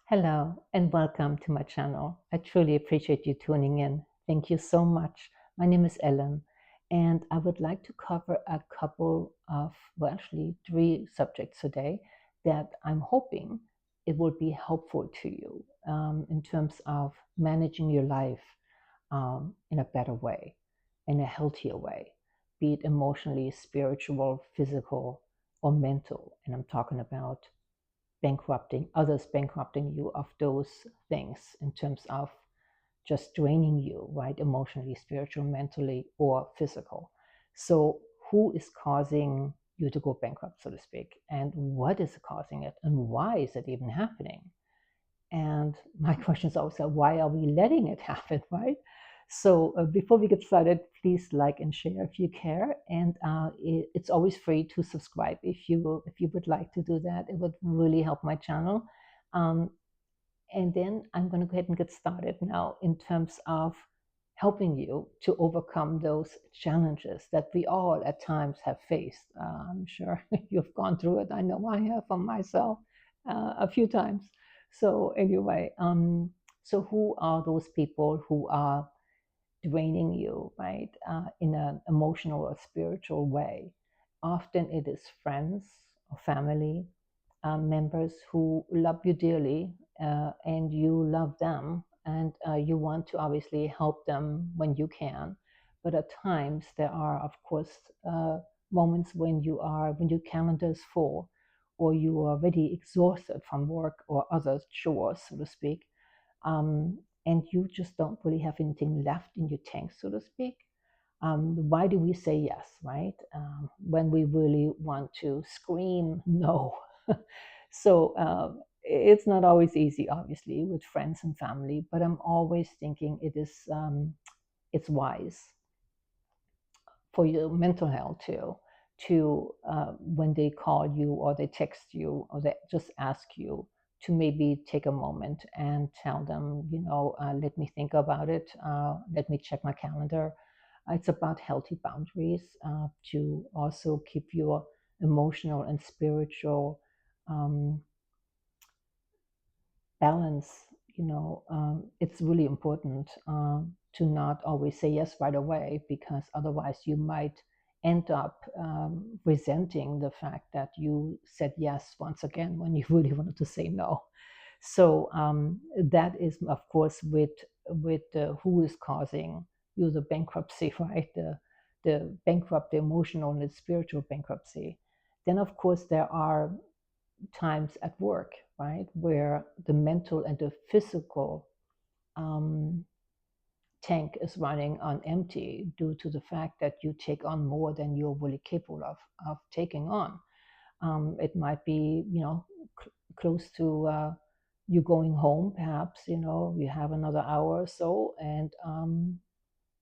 Hello and welcome to my channel. I truly appreciate you tuning in. Thank you so much. My name is Ellen, and I would like to cover a couple of, well, actually, three subjects today that I'm hoping it will be helpful to you in terms of managing your life in a better way, in a healthier way, be it emotionally, spiritual, physical, or mental. And I'm talking about bankrupting you of those things in terms of just draining you, right? Emotionally, spiritual, mentally, or physical. So, who is causing you to go bankrupt, so to speak? And what is causing it? And why is it even happening? And my question is also, why are we letting it happen, right? So before we get started, please like and share if you care. And it's always free to subscribe if you would like to do that. It would really help my channel. Um, and then I'm going to go ahead and get started now in terms of helping you to overcome those challenges that we all at times have faced. I'm sure you've gone through it. I know I have for myself a few times. So anyway, so who are those people who are draining you, right, in an emotional or spiritual way? Often it is friends or family members who love you dearly, and you love them, and you want to obviously help them when you can. But at times there are, of course, moments when your calendar is full, or you are already exhausted from work or other chores, so to speak, and you just don't really have anything left in your tank, so to speak. Why do we say yes, right? When we really want to scream no. So it's not always easy, obviously, with friends and family, but I'm always thinking it's wise for your mental health too, to when they call you or they text you or they just ask you to maybe take a moment and tell them, let me think about it, let me check my calendar. It's about healthy boundaries, to also keep your emotional and spiritual um, balance. It's really important to not always say yes right away, because otherwise you might end up resenting the fact that you said yes once again when you really wanted to say no. So that is, of course, with who is causing you the bankruptcy, right? The bankrupt, the emotional and the spiritual bankruptcy. Then, of course, there are times at work, right, where the mental and the physical um, tank is running on empty due to the fact that you take on more than you're really capable of taking on. It might be, close to you going home, perhaps, you have another hour or so, and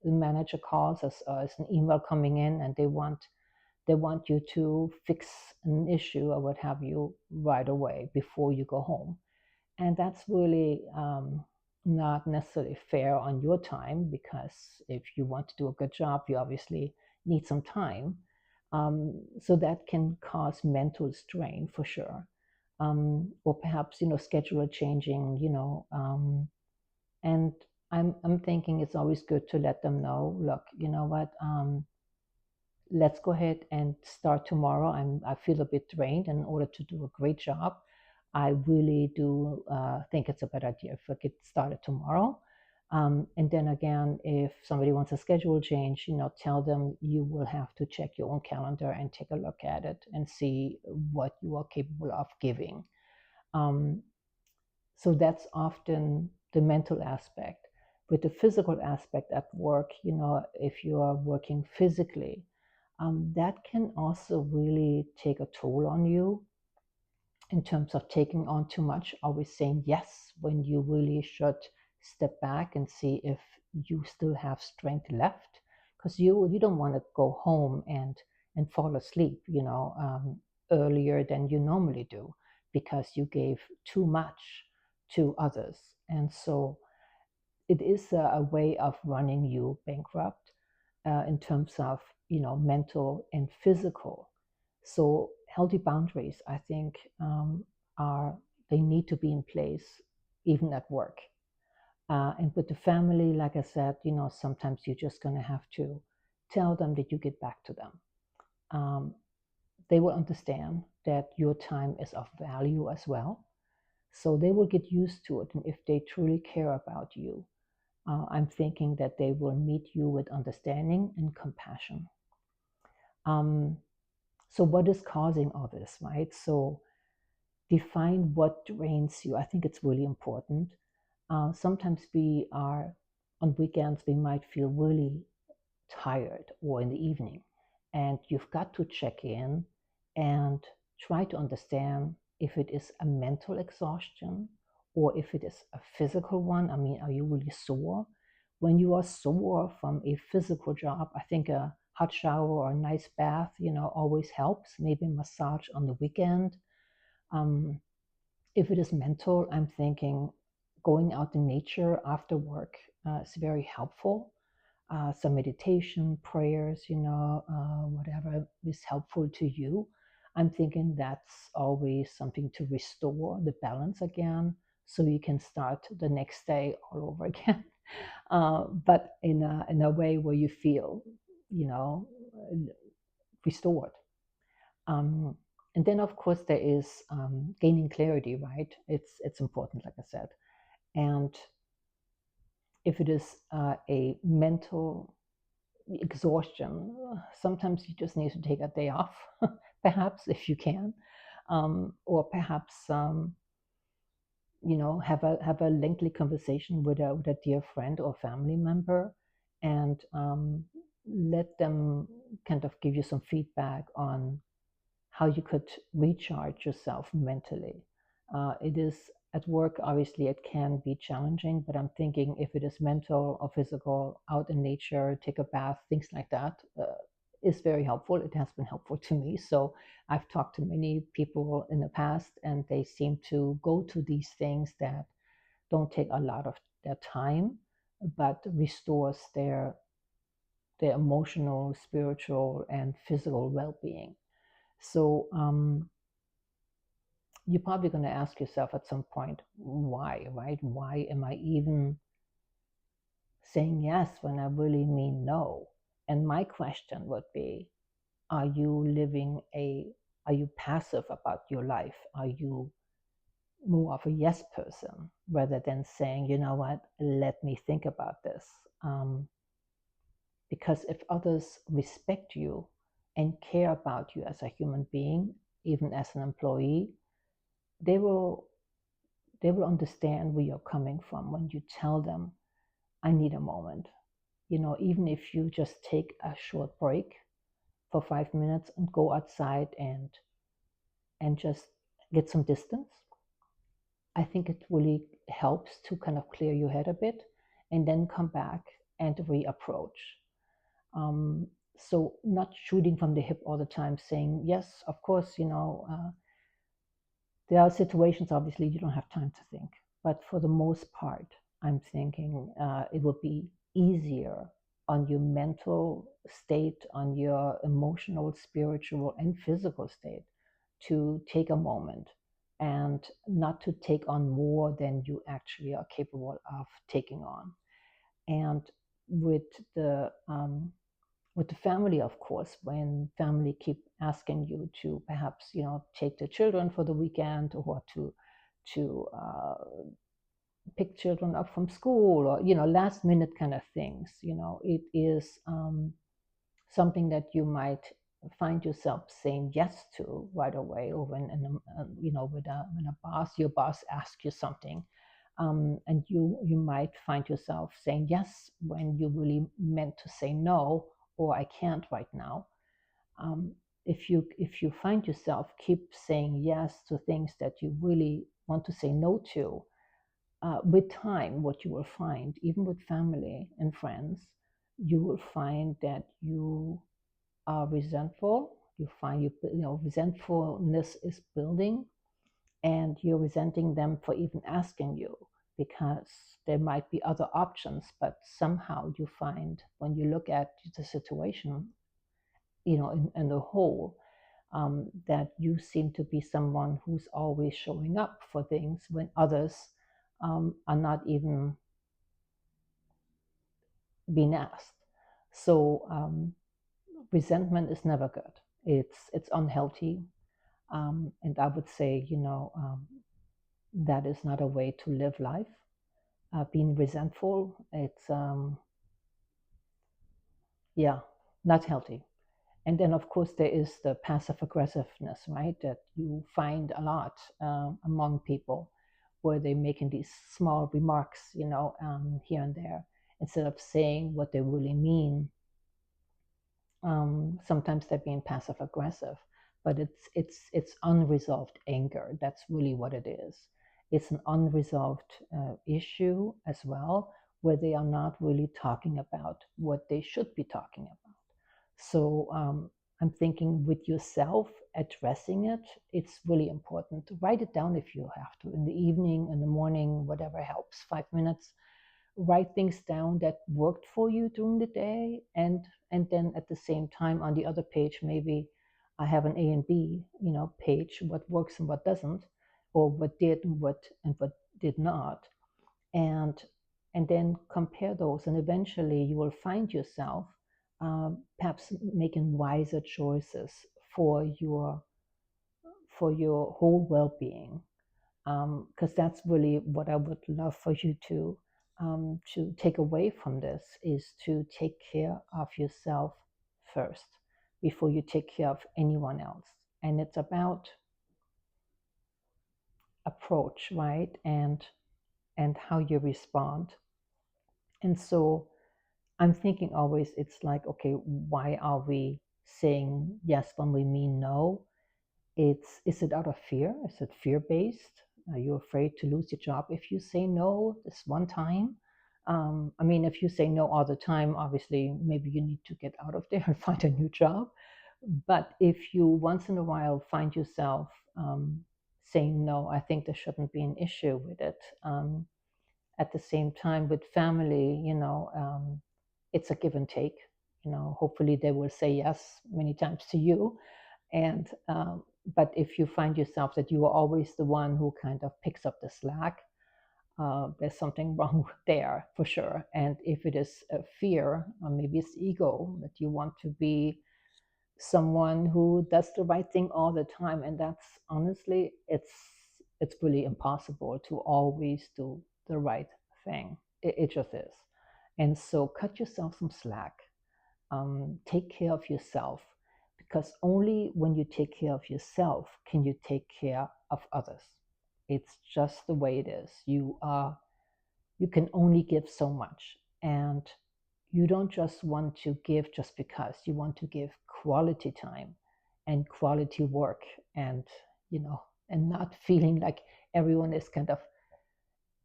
the manager calls us, as an email coming in, and they want you to fix an issue or what have you right away before you go home. And that's really not necessarily fair on your time, because if you want to do a good job, you obviously need some time. So that can cause mental strain for sure. Or perhaps, schedule changing, and I'm thinking it's always good to let them know, look, you know what, let's go ahead and start tomorrow. I feel a bit drained. In order to do a great job, I really do think it's a better idea if I get started tomorrow. And then again, if somebody wants a schedule change, tell them you will have to check your own calendar and take a look at it and see what you are capable of giving. Um, so that's often the mental aspect. With the physical aspect at work, if you are working physically, that can also really take a toll on you in terms of taking on too much, always saying yes when you really should step back and see if you still have strength left, because you don't want to go home and fall asleep, earlier than you normally do, because you gave too much to others. And so it is a way of running you bankrupt, in terms of mental and physical. So healthy boundaries, I think, are they need to be in place even at work. And with the family, like I said, sometimes you're just going to have to tell them that you get back to them. They will understand that your time is of value as well. So they will get used to it. And if they truly care about you, I'm thinking that they will meet you with understanding and compassion. Um, so, what is causing all this, right? So, define what drains you. I think it's really important. Sometimes we are, on weekends, we might feel really tired or in the evening. And you've got to check in and try to understand if it is a mental exhaustion or if it is a physical one. I mean, are you really sore? When you are sore from a physical job, I think a hot shower or a nice bath, always helps. Maybe a massage on the weekend. Um, if it is mental, I'm thinking going out in nature after work is very helpful. Some meditation, prayers, whatever is helpful to you. I'm thinking that's always something to restore the balance again so you can start the next day all over again. But in a way where you feel, you know, restored. Um, and then, of course, there is gaining clarity, right? It's important, like I said. And if it is a mental exhaustion, sometimes you just need to take a day off, perhaps if you can, or perhaps have a lengthy conversation with a dear friend or family member, and let them kind of give you some feedback on how you could recharge yourself mentally. It is at work, obviously, it can be challenging, but I'm thinking if it is mental or physical, out in nature, take a bath, things like that, is very helpful. It has been helpful to me. So I've talked to many people in the past, and they seem to go to these things that don't take a lot of their time, but restores their emotional, spiritual, and physical well-being. So you're probably going to ask yourself at some point, why, right? Why am I even saying yes when I really mean no? And my question would be, are you are you passive about your life? Are you more of a yes person rather than saying, you know what, let me think about this? Because if others respect you and care about you as a human being, even as an employee, they will understand where you're coming from when you tell them, I need a moment. Even if you just take a short break for 5 minutes and go outside and just get some distance, I think it really helps to kind of clear your head a bit and then come back and reapproach. So not shooting from the hip all the time, saying, yes, of course, there are situations, obviously, you don't have time to think. But for the most part, I'm thinking it would be easier on your mental state, on your emotional, spiritual, and physical state to take a moment and not to take on more than you actually are capable of taking on. And with the family, of course, when family keep asking you to perhaps take the children for the weekend or to pick children up from school or last minute kind of things, it is something that you might find yourself saying yes to right away, or when your boss asks you something, and you might find yourself saying yes when you really meant to say no, or I can't right now. If you find yourself keep saying yes to things that you really want to say no to, with time, what you will find, even with family and friends, you will find that you are resentful. You find resentfulness is building, and you're resenting them for even asking you, because there might be other options, but somehow you find when you look at the situation, in the whole, that you seem to be someone who's always showing up for things when others are not even being asked. So resentment is never good. It's unhealthy, and I would say, that is not a way to live life. Being resentful, it's yeah, not healthy. And then, of course, there is the passive aggressiveness, right? That you find a lot among people, where they're making these small remarks, here and there, instead of saying what they really mean. Sometimes they're being passive aggressive, but it's unresolved anger. That's really what it is. It's an unresolved issue as well, where they are not really talking about what they should be talking about. So I'm thinking, with yourself addressing it, it's really important to write it down if you have to, in the evening, in the morning, whatever helps. 5 minutes, write things down that worked for you during the day, and then at the same time, on the other page, maybe I have an A and B, page, what works and what doesn't, or what did and what did not, and then compare those, and eventually you will find yourself perhaps making wiser choices for your whole well-being, because that's really what I would love for you to take away from this, is to take care of yourself first before you take care of anyone else. And it's about approach, right? And how you respond. And so I'm thinking always, it's like, okay, why are we saying yes when we mean no? Is it out of fear? Is it fear based? Are you afraid to lose your job if you say no this one time? I mean, if you say no all the time, obviously maybe you need to get out of there and find a new job. But if you once in a while find yourself saying no, I think there shouldn't be an issue with it. At the same time, with family, it's a give and take. Hopefully they will say yes many times to you, and but if you find yourself that you are always the one who kind of picks up the slack, there's something wrong there for sure. And if it is a fear, or maybe it's ego, that you want to be someone who does the right thing all the time, and that's honestly, it's really impossible to always do the right thing. It just is. And so cut yourself some slack. Take care of yourself, because only when you take care of yourself can you take care of others. It's just the way it is. You can only give so much, and you don't just want to give just because. You want to give quality time and quality work, and and not feeling like everyone is kind of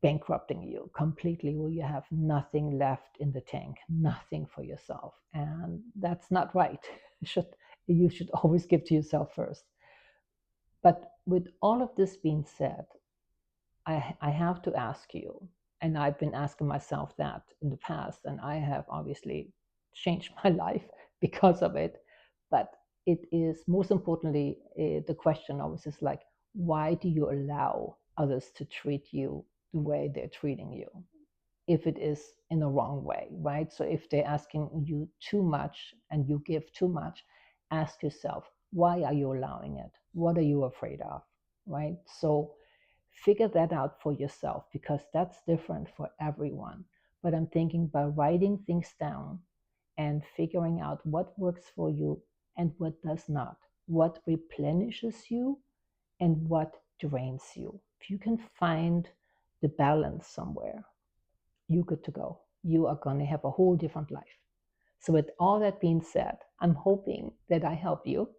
bankrupting you completely, where you have nothing left in the tank, nothing for yourself. And that's not right. You should always give to yourself first. But with all of this being said, I have to ask you, and I've been asking myself that in the past, and I have obviously changed my life because of it. But it is most importantly, the question always is like, why do you allow others to treat you the way they're treating you? If it is in the wrong way, right? So if they're asking you too much and you give too much, ask yourself, why are you allowing it? What are you afraid of, right? So figure that out for yourself, because that's different for everyone. But I'm thinking, by writing things down and figuring out what works for you and what does not, what replenishes you and what drains you. If you can find the balance somewhere, you're good to go. You are going to have a whole different life. So, with all that being said, I'm hoping that I help you,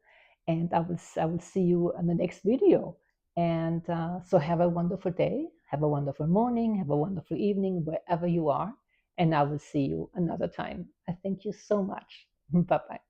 and I will see you in the next video. And so, have a wonderful day, have a wonderful morning, have a wonderful evening, wherever you are. And I will see you another time. I thank you so much. Bye bye.